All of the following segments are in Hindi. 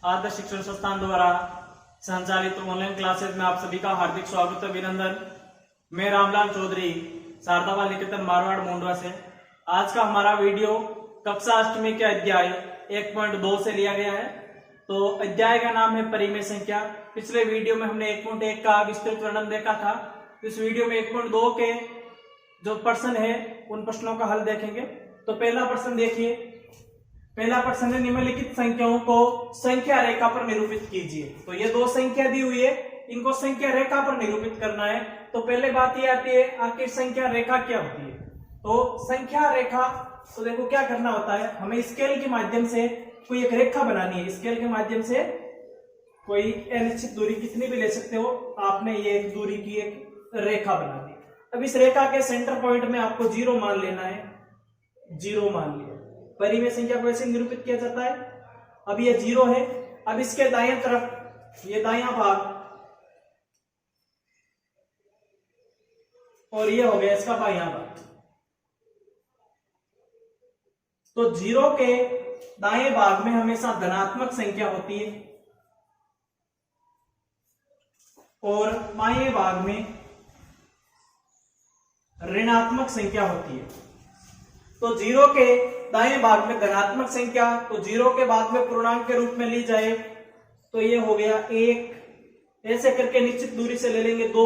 आदर्श शिक्षण संस्थान द्वारा संचालित ऑनलाइन क्लासेज में आप सभी का हार्दिक स्वागत है, अभिनंदन। मैं रामलाल चौधरी शारदा बाल निकेतन मारवाड़ मुंडवा से। आज का हमारा वीडियो कक्षा अष्टमी के अध्याय 1.2 से लिया गया है। तो अध्याय का नाम है परिमेय संख्या। पिछले वीडियो में हमने 1.1 का विस्तृत वर्णन देखा था। इस वीडियो में 1.2 के जो प्रश्न है उन प्रश्नों का हल देखेंगे। तो पहला प्रश्न देखिए। पहला प्रश्न है, निम्नलिखित संख्याओं को संख्या रेखा पर निरूपित कीजिए। तो ये दो संख्या दी हुई है, इनको संख्या रेखा पर निरूपित करना है। तो पहले बात ये आती है, आखिर संख्या रेखा क्या होती है। तो संख्या रेखा, तो देखो क्या करना होता है, हमें स्केल के माध्यम से कोई एक रेखा बनानी है। स्केल के माध्यम से कोई अनिश्चित दूरी कितनी भी ले सकते हो, आपने ये एक दूरी की एक रेखा बना दी। अब इस रेखा के सेंटर पॉइंट में आपको 0 मान लेना है। 0 मान लिया। परिमेय संख्या को ऐसे निरूपित किया जाता है। अब ये 0 है। अब इसके दाएं तरफ ये दायां भाग और ये हो गया इसका बायां भाग। तो 0 के दाएं भाग में हमेशा धनात्मक संख्या होती है और बाएं भाग में ऋणात्मक संख्या होती है। तो 0 के दाएं भाग में धनात्मक संख्या, तो 0 के बाद में पूर्णांक के रूप में ली जाए तो ये हो गया 1। ऐसे करके निश्चित दूरी से ले लेंगे 2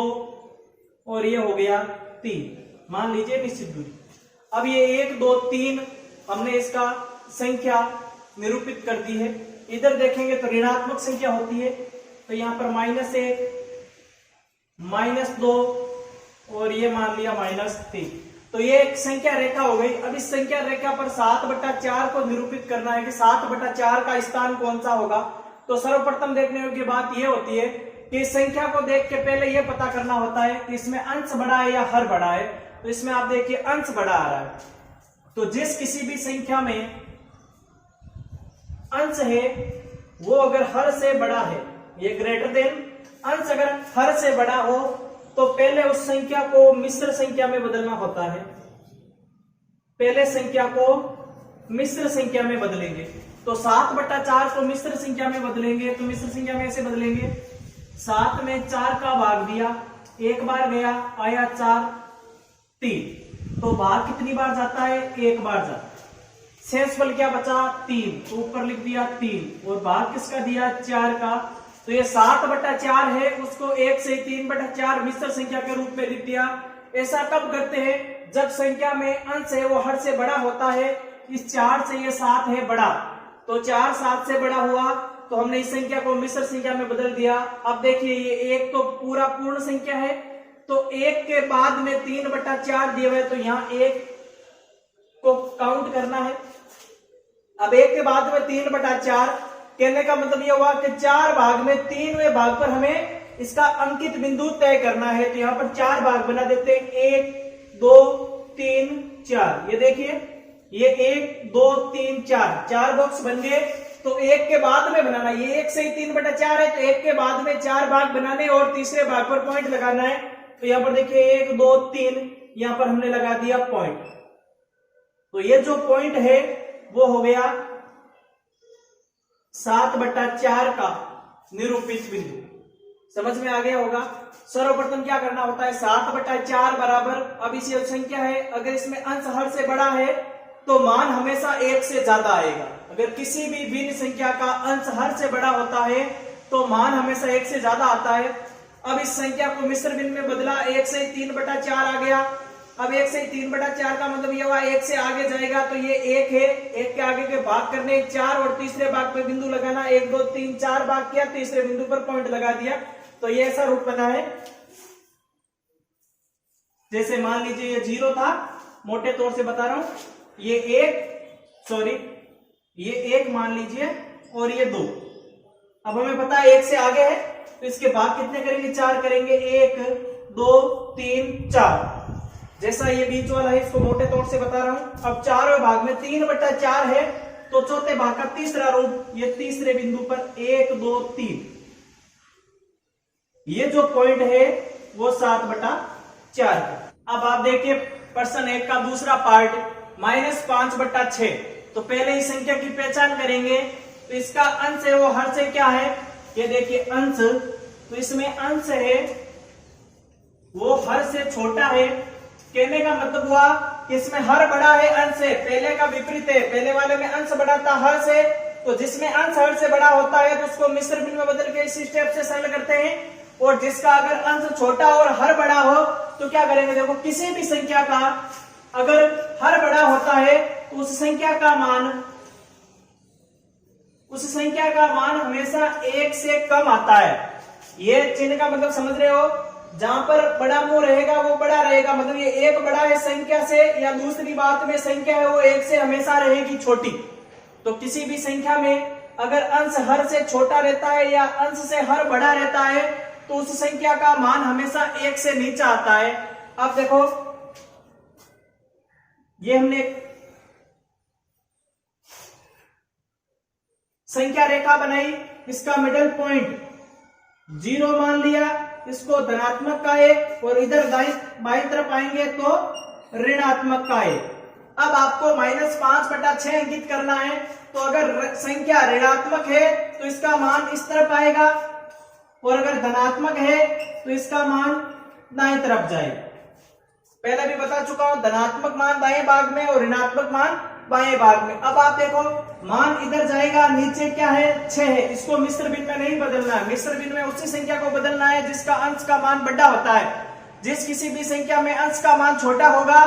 और ये हो गया 3। मान लीजिए निश्चित दूरी। अब ये 1 2 3 हमने इसका संख्या निरूपित कर दी है। इधर देखेंगे तो ऋणात्मक संख्या होती है। तो यहां पर -1 -2 और ये मान लिया -3। तो ये एक संख्या रेखा हो गई। अब इस संख्या रेखा पर 7/4 को निरूपित करना है कि 7/4 का स्थान कौन सा होगा। तो सर्वप्रथम देखने योग्य बात यह होती है कि इस संख्या को देख के पहले यह पता करना होता है कि इसमें अंश बड़ा है या हर बड़ा है। तो इसमें आप देखिए अंश बड़ा आ रहा है। तो जिस किसी भी संख्या में अंश है वो अगर हर से बड़ा है, ये ग्रेटर देन, अंश अगर हर से बड़ा हो तो पहले उस संख्या को मिश्र संख्या में बदलना होता है। पहले संख्या को मिश्र संख्या में बदलेंगे। तो 7/4 को मिश्र संख्या में बदलेंगे। तो मिश्र संख्या में ऐसे बदलेंगे, 7 में 4 का भाग दिया, एक बार गया, आया 4, 3। तो भाग कितनी बार जाता है, एक बार जाता है। शेषफल क्या बचा, 3। तो ऊपर लिख दिया 3 और भाग किसका दिया, 4 का। तो ये 7/4 है, उसको 1 से 3/4 मिश्र संख्या के रूप में लिख दिया। ऐसा कब करते हैं, जब संख्या में अंश है वो हर से बड़ा होता है। इस 4 से ये 7 है बड़ा, तो 4 7 से बड़ा हुआ, तो हमने इस संख्या को मिश्र संख्या में बदल दिया। अब देखिए ये 1 तो पूरा पूर्ण संख्या है, तो 1 के बाद में 3/4 दिए हुए, तो यहाँ 1 को काउंट करना है। अब 1 के बाद में 3/4 कहने का मतलब यह हुआ कि 4 भाग में 3वें भाग पर हमें इसका अंकित बिंदु तय करना है। तो यहाँ पर 4 भाग बना देते हैं, 1 2 3 4। ये देखिए ये 1 2 3 4 बॉक्स बन गए। तो 1 के बाद में बनाना, ये 1 से 3/4 है, तो 1 के बाद में 4 भाग बनाने और तीसरे भाग पर पॉइंट लगाना है। तो यहाँ पर देखिए 1 2 3, यहाँ पर हमने लगा दिया पॉइंट। तो ये जो पॉइंट है वो हो गया 7/4 का निरूपित बिंदु। समझ में आ गया होगा। सर्वप्रथम क्या करना होता है, 7/4 बराबर, अब इसी संख्या है, अगर इसमें अंश हर से बड़ा है तो मान हमेशा 1 से ज्यादा आएगा। अगर किसी भी भिन्न संख्या का अंश हर से बड़ा होता है तो मान हमेशा 1 से ज्यादा आता है। अब इस संख्या को मिश्र भिन्न में बदला, 1 से 3/4 आ गया। अब 1 से 3/4 का मतलब यह हुआ 1 से आगे जाएगा, तो ये 1 है, 1 के आगे के भाग करने 4 और तीसरे भाग पे बिंदु लगाना, 1 2 3 4 भाग किया, तीसरे बिंदु पर पॉइंट लगा दिया। तो ये ऐसा रूप बना है। जैसे मान लीजिए ये 0 था, मोटे तौर से बता रहा हूं, ये 1 मान लीजिए और ये 2। अब हमें पता है 1 से आगे है, तो इसके भाग कितने करेंगे, 4 करेंगे, 1 2 3 4। जैसा ये बीच वाला है इसको मोटे तौर से बता रहा हूं। अब 4वें भाग में 3/4 है, तो चौथे भाग का तीसरा रूप, ये तीसरे बिंदु पर 1 2 3, ये जो पॉइंट है वो 7/4 का। अब आप देखिए प्रश्न 1 का दूसरा पार्ट, -5/6। तो पहले इस संख्या की पहचान करेंगे। तो इसका अंश है वो हर से क्या है, ये देखिए अंश, तो इसमें अंश है वो हर से छोटा है। कहने का मतलब हुआ कि इसमें हर बड़ा है अंश से, पहले का विपरीत है, पहले वाले में अंश बड़ा था हर से, तो जिसमें अंश हर से बड़ा होता है तो उसको मिश्र भिन्न में बदल के इसी स्टेप से सरल करते हैं। और जिसका अगर अंश छोटा और हर बड़ा हो तो क्या करेंगे, देखो किसी भी संख्या का अगर हर बड़ा होता है तो उस संख्या का मान हमेशा 1 से कम आता है। ये चिन्ह का मतलब समझ रहे हो, जहां पर बड़ा मुंह रहेगा वो बड़ा रहेगा, मतलब ये एक बड़ा है संख्या से, या दूसरी बात में संख्या है वो 1 से हमेशा रहेगी छोटी। तो किसी भी संख्या में अगर अंश हर से छोटा रहता है या अंश से हर बड़ा रहता है तो उस संख्या का मान हमेशा 1 से नीचे आता है। अब देखो ये हमने संख्या रेखा बनाई, इसका मिडल पॉइंट 0 मान लिया, इसको धनात्मक का है, और इधर बाईं तरफ आएंगे तो ऋणात्मक का है। अब आपको -5/6 अंकित करना है, तो अगर संख्या ऋणात्मक है तो इसका मान इस तरफ आएगा, और अगर धनात्मक है तो इसका मान दाएं तरफ जाएगा। पहले भी बता चुका हूं, धनात्मक मान दाएं भाग में और ऋणात्मक मान बाएं भाग में। अब आप देखो मान इधर जाएगा, नीचे क्या है 6 है, इसको मिश्र भिन्न में नहीं बदलना है, मिश्र भिन्न में उसी संख्या को बदलना है जिसका अंश का मान बड़ा होता है। जिस किसी भी संख्या में अंश का मान छोटा होगा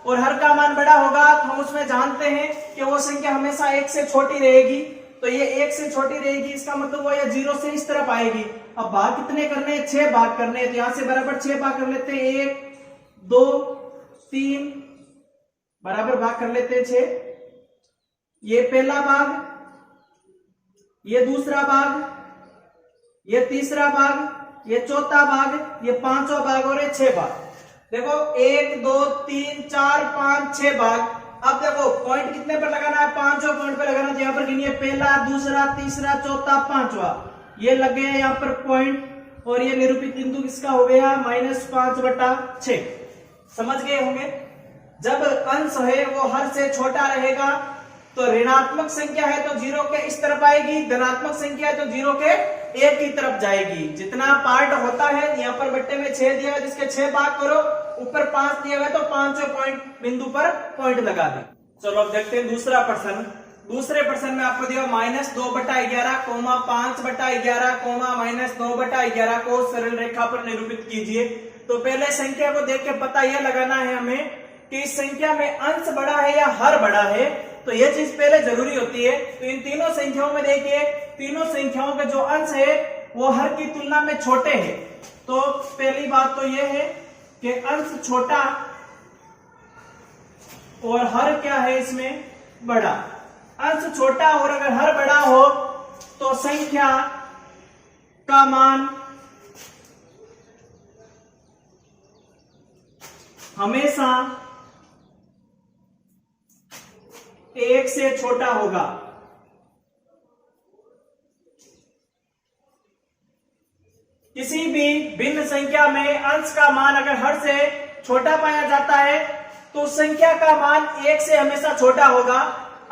और हर का मान बड़ा होगा तो हम उसमें जानते हैं कि वो संख्या हमेशा 1 से छोटी रहेगी। तो ये 1 से छोटी रहेगी, इसका मतलब वो ये 0 से इस तरफ आएगी। अब भाग कितने करने हैं, 6 भाग करने हैं, तो यहां से बराबर 6 भाग कर लेते हैं, 1 2 3 बराबर भाग कर लेते हैं 6। ये पहला भाग, ये दूसरा भाग, ये तीसरा भाग, ये चौथा भाग, ये पांचवा भाग और ये 6 भाग। देखो 1 2 3 4 5 6 भाग। अब देखो पॉइंट कितने पर लगाना है, 5वां पॉइंट पर लगाना। तो यहाँ पर गिनिए, पहला दूसरा तीसरा चौथा पांचवा, ये लग गया यहाँ पर पॉइंट, और ये निरूपित बिंदु किसका हो गया -5/6। समझ गए होंगे। जब अंश है वो हर से छोटा रहेगा तो ऋणात्मक संख्या है तो 0 के इस तरफ आएगी, धनात्मक संख्या है तो 0 के 1 की तरफ जाएगी। जितना पार्ट होता है, यहाँ पर बट्टे में 6 दिया है जिसके 6 भाग करो, ऊपर 5 दिया हुआ है तो 5वें पॉइंट बिंदु पर पॉइंट लगा दें। चलो अब देखते हैं दूसरा प्रश्न। दूसरे प्रश्न में आपको दिया -2/11, -5/11, -9/11 को सरल रेखा पर निरूपित कीजिए। तो पहले संख्या को देख के पता यह लगाना है हमें कि इस संख्या में अंश बड़ा है या हर बड़ा है, तो यह चीज पहले जरूरी होती है। तो इन तीनों संख्याओं में देखिए, तीनों संख्याओं के जो अंश है वो हर की तुलना में छोटे हैं। तो पहली बात तो यह है कि अंश छोटा और हर क्या है इसमें बड़ा। अंश छोटा और अगर हर बड़ा हो तो संख्या का मान हमेशा 1 से छोटा होगा। किसी भी भिन्न संख्या में अंश का मान अगर हर से छोटा पाया जाता है तो संख्या का मान 1 से हमेशा छोटा होगा।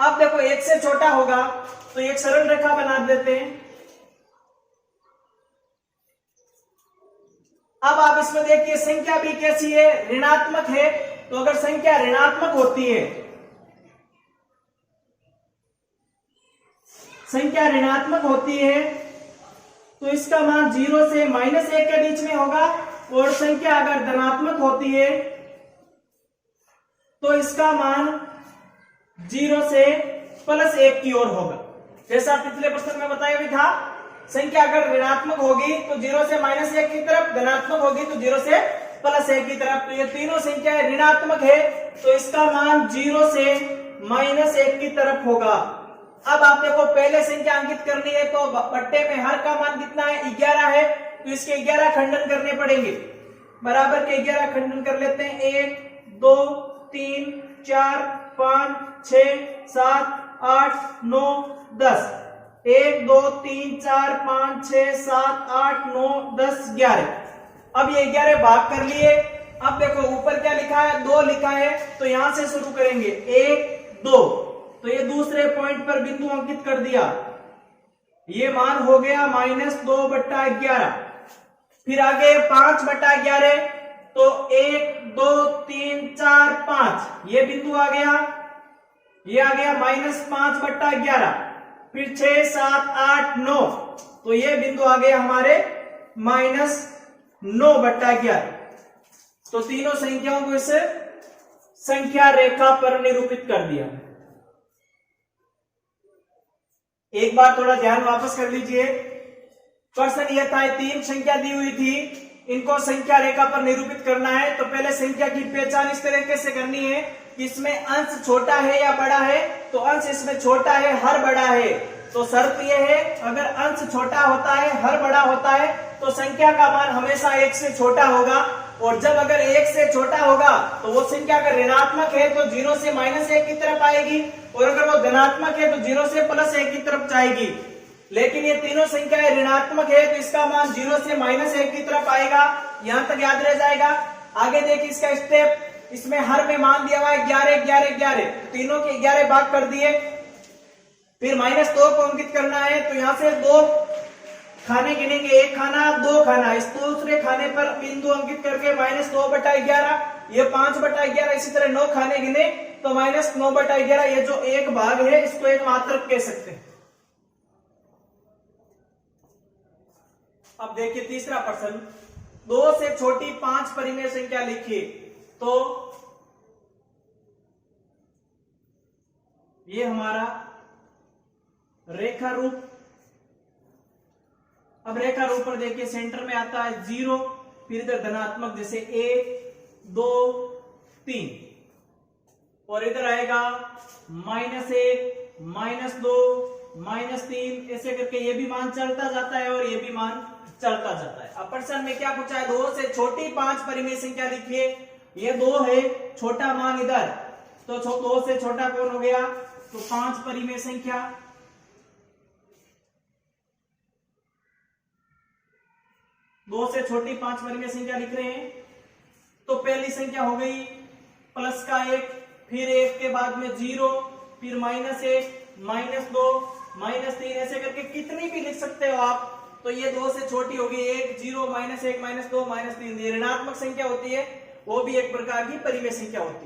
अब देखो 1 से छोटा होगा तो एक सरल रेखा बना देते हैं। अब आप इसमें देखिए संख्या भी कैसी है, ऋणात्मक है। तो अगर संख्या ऋणात्मक होती है, संख्या ऋणात्मक होती है तो इसका मान 0 से -1 के बीच में होगा, और संख्या अगर धनात्मक होती है तो इसका मान 0 से +1 की ओर होगा। जैसा पिछले प्रश्न में बताया भी था, संख्या अगर ऋणात्मक होगी तो 0 से -1 की तरफ, धनात्मक होगी तो 0 से +1 की तरफ। तो ये तीनों संख्याएं ऋणात्मक है तो इसका मान 0 से -1 की तरफ होगा। अब आप देखो पहले संख्या अंकित करनी है तो बट्टे में हर का मान कितना है, 11 है, तो इसके 11 खंडन करने पड़ेंगे। बराबर के 11 खंडन कर लेते हैं, 1 2 3 4 5 6 7 8 9 10, 1 2 3 4 5 6 7 8 9 10 11। अब ये 11 भाग कर लिए। अब देखो ऊपर क्या लिखा है, 2 लिखा है, तो यहां से शुरू करेंगे 1 2, तो ये दूसरे पॉइंट पर बिंदु अंकित कर दिया। ये मान हो गया -2/11। फिर आगे 5/11, तो 1 2 3 4 5 ये बिंदु आ गया, ये आ गया -5/11। फिर 6 7 8 9, तो ये बिंदु आ गया हमारे -9/11। तो तीनों संख्याओं को इस संख्या रेखा पर निरूपित कर दिया। एक बार थोड़ा ध्यान वापस कर लीजिए। प्रश्न यह था, 3 संख्या दी हुई थी, इनको संख्या रेखा पर निरूपित करना है। तो पहले संख्या की पहचान इस तरीके से करनी है कि इसमें अंश छोटा है या बड़ा है। तो अंश इसमें छोटा है, हर बड़ा है। तो शर्त यह है, अगर अंश छोटा होता है, हर बड़ा होता है, तो संख्या का मान हमेशा 1 से छोटा होगा। और जब अगर 1 से छोटा होगा तो वो संख्या अगर ऋणात्मक है तो 0 से -1 की तरफ आएगी, और अगर वो धनात्मक है तो 0 से +1 की तरफ जाएगी। लेकिन ये तीनों संख्याएं ऋणात्मक है, तो इसका मान 0 से -1 की तरफ आएगा। यहां तक याद रह जाएगा। आगे देखिए इसका स्टेप, इसमें हर में मान दिया हुआ है 11 11 11, तीनों के 11 भाग कर दिए। फिर -2 को अंकित करना है, तो यहां से 2 खाने गिनेंगे, 1 खाना 2 खाना। इस दूसरे खाने पर बिंदु अंकित करके -2/11, ये 5/11, इसी तरह 9 खाने गिने तो -9/11। ये जो एक भाग है इसको एक मात्रक कह सकते हैं। अब देखिए तीसरा प्रश्न, 2 से छोटी 5 परिमेय संख्या लिखिए। तो ये हमारा रेखा रूप। अब रेखा रूप पर देखिए सेंटर में आता है 0, फिर इधर धनात्मक जैसे 1 2 3, और इधर आएगा -1 -2 -3, ऐसे करके ये भी मान चलता जाता है और ये भी मान चलता जाता है। अब प्रश्न में क्या पूछा है, 2 से छोटी 5 परिमेय संख्या लिखिए। ये 2 है, छोटा मान इधर, तो 2 से छोटा कौन हो गया, तो 5 परिमेय संख्या। दो से छोटी 5 परिमेय संख्या लिख रहे हैं। तो पहली संख्या हो गई प्लस का 1, फिर 1 के बाद में 0, फिर -1 -2 -3, ऐसे करके कितनी भी लिख सकते हो आप। तो ये 2 से छोटी होगी 1 0 -1 -2 -3, ये ऋणात्मक संख्या होती है, वो भी एक प्रकार की परिमेय संख्या होती है।